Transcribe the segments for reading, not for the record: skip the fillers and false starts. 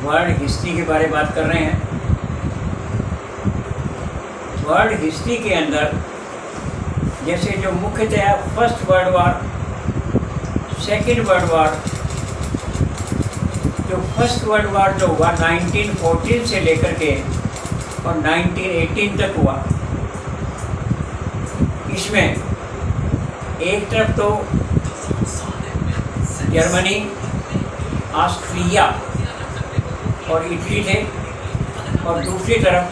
World history के बारे में बात कर रहे हैं। वर्ल्ड हिस्ट्री के अंदर जैसे जो मुख्यतः first world war, second world war, जो फर्स्ट वर्ल्ड वार जो हुआ 1914 से लेकर के और 1918 तक हुआ, इसमें एक तरफ तो जर्मनी, ऑस्ट्रिया और इटली थे और दूसरी तरफ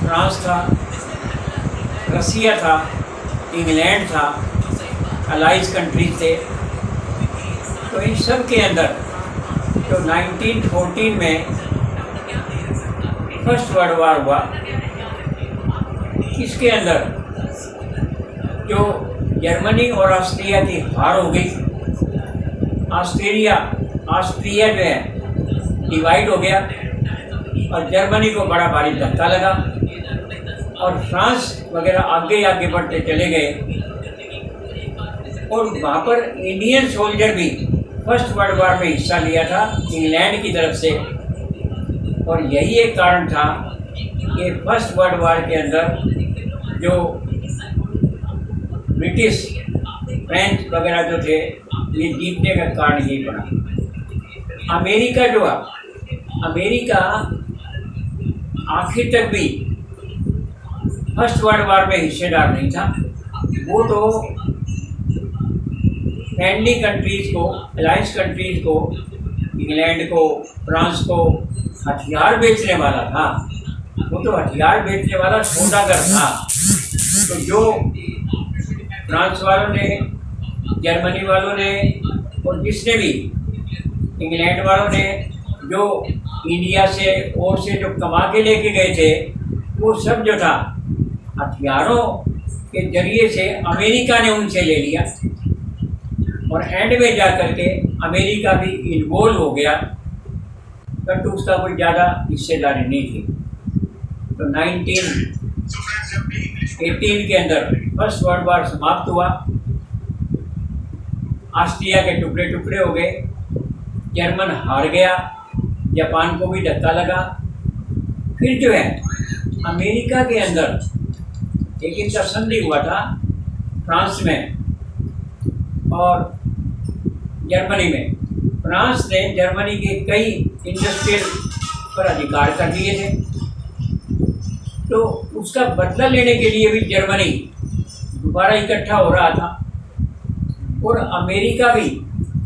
फ्रांस था, रसिया था, इंग्लैंड था, अलाइज कंट्रीज थे। तो इन सब के अंदर जो 1914 में फर्स्ट वर्ल्ड वार हुआ, इसके अंदर जो जर्मनी और ऑस्ट्रिया की हार हो गई, ऑस्ट्रिया जो है डिवाइड हो गया और जर्मनी को बड़ा भारी धक्का लगा और फ्रांस वगैरह आगे बढ़ते चले गए। और वहाँ पर इंडियन सोल्जर भी फर्स्ट वर्ल्ड वार में हिस्सा लिया था इंग्लैंड की तरफ से। और यही एक कारण था कि फर्स्ट वर्ल्ड वार के अंदर जो ब्रिटिश, फ्रेंच वगैरह जो थे, ये जीतने का कारण यही बना। अमेरिका आखिर तक भी फर्स्ट वर्ल्ड वार में हिस्सेदार नहीं था। वो तो फ्रेंडली कंट्रीज़ को, अलाइंस कंट्रीज़ को, इंग्लैंड को, फ्रांस को हथियार बेचने वाला था। वो तो हथियार बेचने वाला सौदागर था। तो जो फ्रांस वालों ने, जर्मनी वालों ने और जिसने भी, इंग्लैंड वालों ने जो इंडिया से और से जो कमा के लेके गए थे, वो सब जो था हथियारों के जरिए से अमेरिका ने उनसे ले लिया। और एंड में जा कर के अमेरिका भी इन्वॉल्व हो गया, परंतु उसका कोई ज़्यादा हिस्सेदारी नहीं थी। तो 1918 के अंदर फर्स्ट वर्ल्ड वार समाप्त हुआ। ऑस्ट्रिया के टुकड़े टुकड़े हो गए, जर्मन हार गया, जापान को भी धक्का लगा। फिर जो है अमेरिका के अंदर एक इनका संधि हुआ था फ्रांस में और जर्मनी में। फ्रांस ने जर्मनी के कई इंडस्ट्रियल पर अधिकार कर लिए थे, तो उसका बदला लेने के लिए भी जर्मनी दोबारा इकट्ठा हो रहा था। और अमेरिका भी,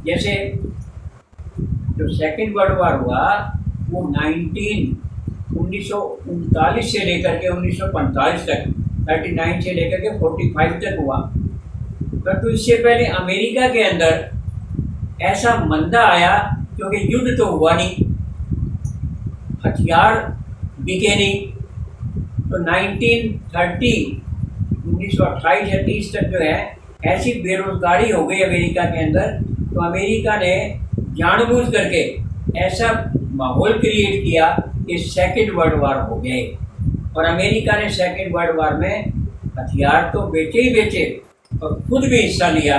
जैसे जो सेकेंड वर्ल्ड वार हुआ वो 1939 से लेकर के 1945 तक, 39 से लेकर के 45 तक हुआ। परंतु इससे पहले अमेरिका के अंदर ऐसा मंदा आया, क्योंकि युद्ध तो हुआ नहीं, हथियार बिके नहीं। तो 1928 या 30 तक जो है ऐसी बेरोजगारी हो गई अमेरिका के अंदर। तो अमेरिका ने जानबूझ करके ऐसा माहौल क्रिएट किया कि सेकेंड वर्ल्ड वार हो गए। और अमेरिका ने सेकेंड वर्ल्ड वार में हथियार तो बेचे ही बेचे और खुद भी हिस्सा लिया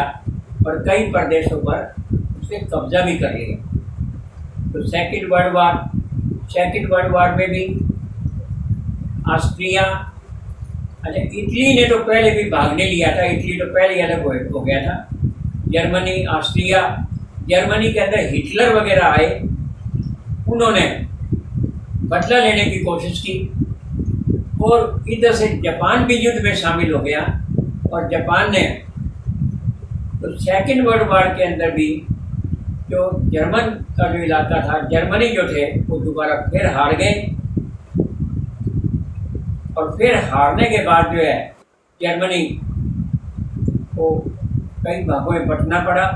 और कई प्रदेशों पर उसने कब्जा भी कर लिया। तो सेकेंड वर्ल्ड वार में भी ऑस्ट्रिया, अच्छा इटली ने तो पहले भी भागने लिया था, इटली तो पहले ही अलग हो गया था। जर्मनी, ऑस्ट्रिया, जर्मनी के अंदर हिटलर वगैरह आए, उन्होंने बदला लेने की कोशिश की। और इधर से जापान भी युद्ध में शामिल हो गया और जापान ने तो सेकेंड वर्ल्ड वार के अंदर भी जो जर्मन का जो इलाका था, जर्मनी जो थे, वो दोबारा फिर हार गए। और फिर हारने के बाद जो है जर्मनी को कई भागों में बंटना पड़ा।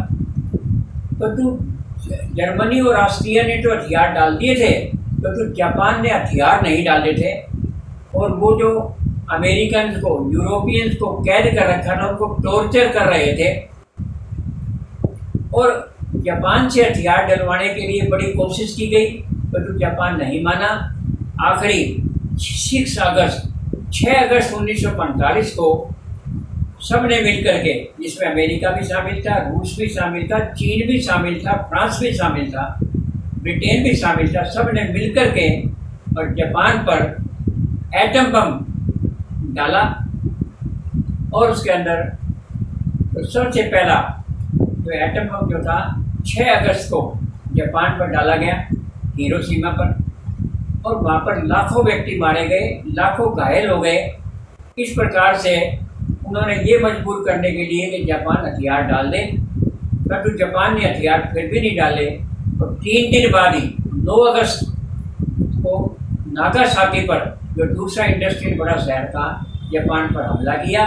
तो जर्मनी और ऑस्ट्रिया ने तो हथियार डाल दिए थे, तो जापान ने हथियार नहीं डाले थे। और वो जो अमेरिकन को, यूरोपियंस को कैद कर रखा था, उनको टॉर्चर कर रहे थे। और जापान से हथियार डलवाने के लिए बड़ी कोशिश की गई, परंतु जापान नहीं माना। आखिरी 6 अगस्त 1945 को सबने मिल करके, जिसमें अमेरिका भी शामिल था, रूस भी शामिल था, चीन भी शामिल था, फ्रांस भी शामिल था, ब्रिटेन भी शामिल था, सब ने मिलकर के और जापान पर एटम बम डाला। और उसके अंदर तो सबसे पहला जो एटम बम जो था 6 अगस्त को जापान पर डाला गया, हिरोशिमा पर, और वहाँ पर लाखों व्यक्ति मारे गए, लाखों घायल हो गए। इस प्रकार से उन्होंने ये मजबूर करने के लिए कि जापान हथियार डाल दे, परंतु जापान ने हथियार फिर भी नहीं डाले। और 3 दिन बाद ही 9 अगस्त को नागासाकी पर, जो दूसरा इंडस्ट्रियल बड़ा शहर था, जापान पर हमला किया।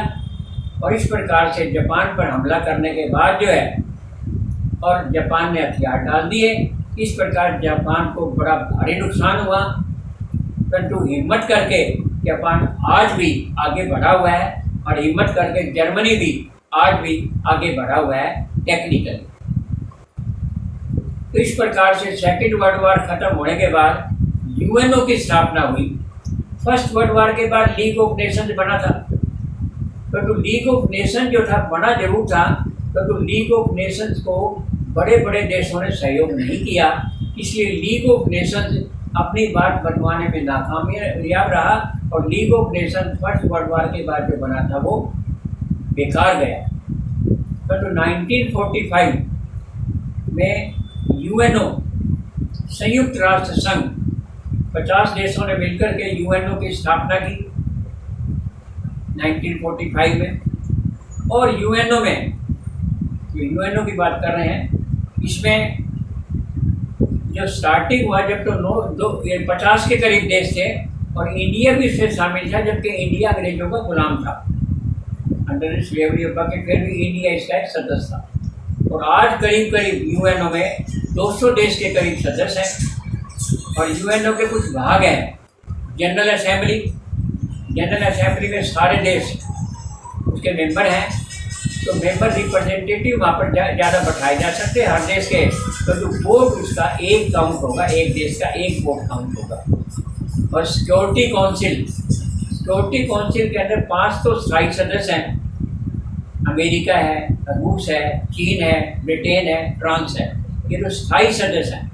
और इस प्रकार से जापान पर हमला करने के बाद जो है, और जापान ने हथियार डाल दिए। इस प्रकार जापान को बड़ा भारी नुकसान हुआ, परंतु हिम्मत करके जापान आज भी आगे बढ़ा हुआ है, और हिम्मत करके जर्मनी भी आज भी आगे बढ़ा हुआ है टेक्निकली। तो इस प्रकार से सेकेंड वर्ल्ड वॉर खत्म होने के बाद यूएनओ की स्थापना हुई। फर्स्ट वर्ल्ड वॉर के बाद लीग ऑफ नेशंस बना था, परंतु लीग ऑफ नेशन जो था बना जरूर था, परंतु लीग ऑफ नेशंस को बड़े बड़े देशों ने सहयोग नहीं किया। इसलिए लीग ऑफ नेशंस अपनी बात बनवाने में नाकामयाब रहा, और league of nation first world war के बाद जो बना था वो बेकार गया। परंतु 1945 में यूएनओ, संयुक्त राष्ट्र संघ, 50 देशों ने मिलकर के यूएनओ की स्थापना की 1945 में। और यूएनओ में, जो यूएनओ की बात कर रहे हैं, इसमें जो स्टार्टिंग हुआ जब तो 50 के करीब देश थे, और इंडिया भी इसमें शामिल था, जबकि इंडिया अंग्रेजों का गुलाम था अंडर स्लेवरी ऑफ, के फिर भी इंडिया इसका एक सदस्य था। और आज करीब करीब यूएनओ में 200 देश के करीब सदस्य हैं। और यूएनओ के कुछ भाग हैं, जनरल असेंबली, जनरल असेंबली में सारे देश उसके मेंबर हैं। तो मेंबर रिप्रेजेंटेटिव वहाँ पर ज़्यादा बैठाए जा सकते हैं हर देश के, तो जो वोट उसका एक काउंट होगा, एक देश का एक वोट काउंट होगा। और सिक्योरिटी काउंसिल, सिक्योरिटी काउंसिल के अंदर 5 तो स्थायी सदस्य हैं, अमेरिका है, रूस है, चीन है, ब्रिटेन है, फ्रांस है, ये तो स्थायी सदस्य हैं।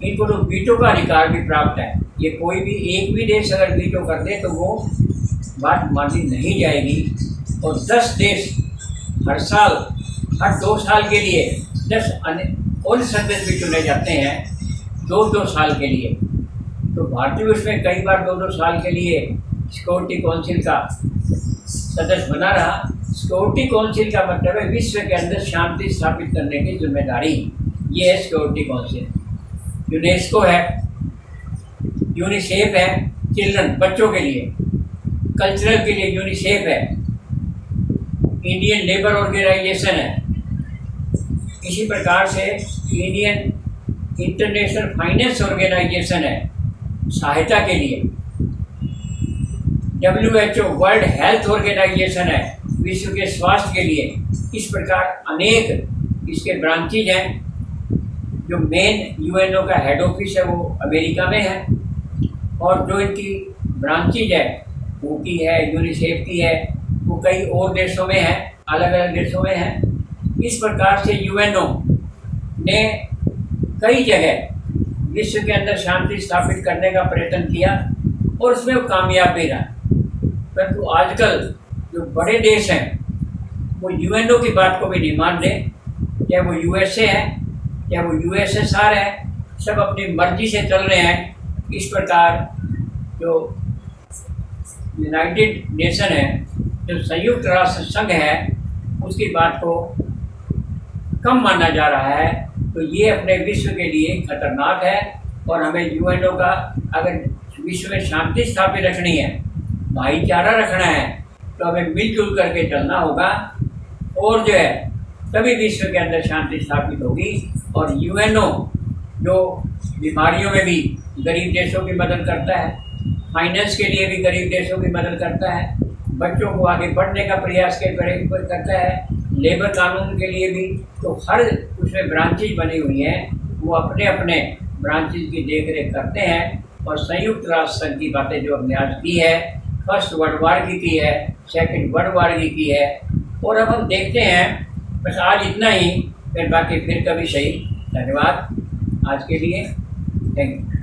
इनको तो वीटो का अधिकार भी प्राप्त है। ये कोई भी एक भी देश अगर वीटो कर दे तो वो बात मानी नहीं जाएगी। और 10 देश हर साल, हर 2 साल के लिए 10 और सदस्य भी चुने जाते हैं, 2-2 साल के लिए। तो भारतीय उसमें कई बार 2-2 साल के लिए सिक्योरिटी काउंसिल का सदस्य बना रहा। सिक्योरिटी काउंसिल का मतलब है विश्व के अंदर शांति स्थापित करने की जिम्मेदारी, ये है सिक्योरिटी काउंसिल। यूनेस्को है, यूनिसेफ है, चिल्ड्रन, बच्चों के लिए, कल्चरल के लिए यूनिसेफ है, इंडियन लेबर ऑर्गेनाइजेशन है। इसी प्रकार से इंडियन इंटरनेशनल फाइनेंस ऑर्गेनाइजेशन है सहायता के लिए। WHO वर्ल्ड हेल्थ ऑर्गेनाइजेशन है विश्व के स्वास्थ्य के लिए। इस प्रकार अनेक इसके ब्रांचेज हैं। जो मेन यूएनओ का हेड ऑफिस है वो अमेरिका में है, और जो इनकी ब्रांचेज है वो की है, यूनिसेफ की है, वो कई और देशों में है, अलग अलग देशों में है। इस प्रकार से यूएनओ ने कई जगह विश्व के अंदर शांति स्थापित करने का प्रयत्न किया, और उसमें वो कामयाब भी रहा। परंतु आजकल जो बड़े देश हैं वो यूएनओ की बात को भी नहीं मान रहे, चाहे वो यूएसए है, चाहे वो यूएसएसआर है, सब अपनी मर्जी से चल रहे हैं। इस प्रकार जो यूनाइटेड नेशन है, जो संयुक्त राष्ट्र संघ है, उसकी बात को कम माना जा रहा है। तो ये अपने विश्व के लिए खतरनाक है, और हमें यूएनओ का अगर विश्व में शांति स्थापित रखनी है, भाईचारा रखना है, तो हमें मिलजुल करके चलना होगा, और जो है तभी विश्व के अंदर शांति स्थापित होगी। और यूएनओ जो बीमारियों में भी गरीब देशों की मदद करता है, फाइनेंस के लिए भी गरीब देशों की मदद करता है, बच्चों को आगे बढ़ने का प्रयास करता है, लेबर कानून के लिए भी। तो हर उसमें ब्रांचेज बनी हुई हैं, वो अपने अपने ब्रांचेज की देख रेख करते हैं। और संयुक्त राष्ट्र संघ की बातें जो हमने आज की है, फर्स्ट वर्ल्ड वॉर की है, सेकेंड वर्ल्ड वॉर की है, और अब हम देखते हैं। बस आज इतना ही, फिर बाकी फिर कभी सही। धन्यवाद आज के लिए। Thank you.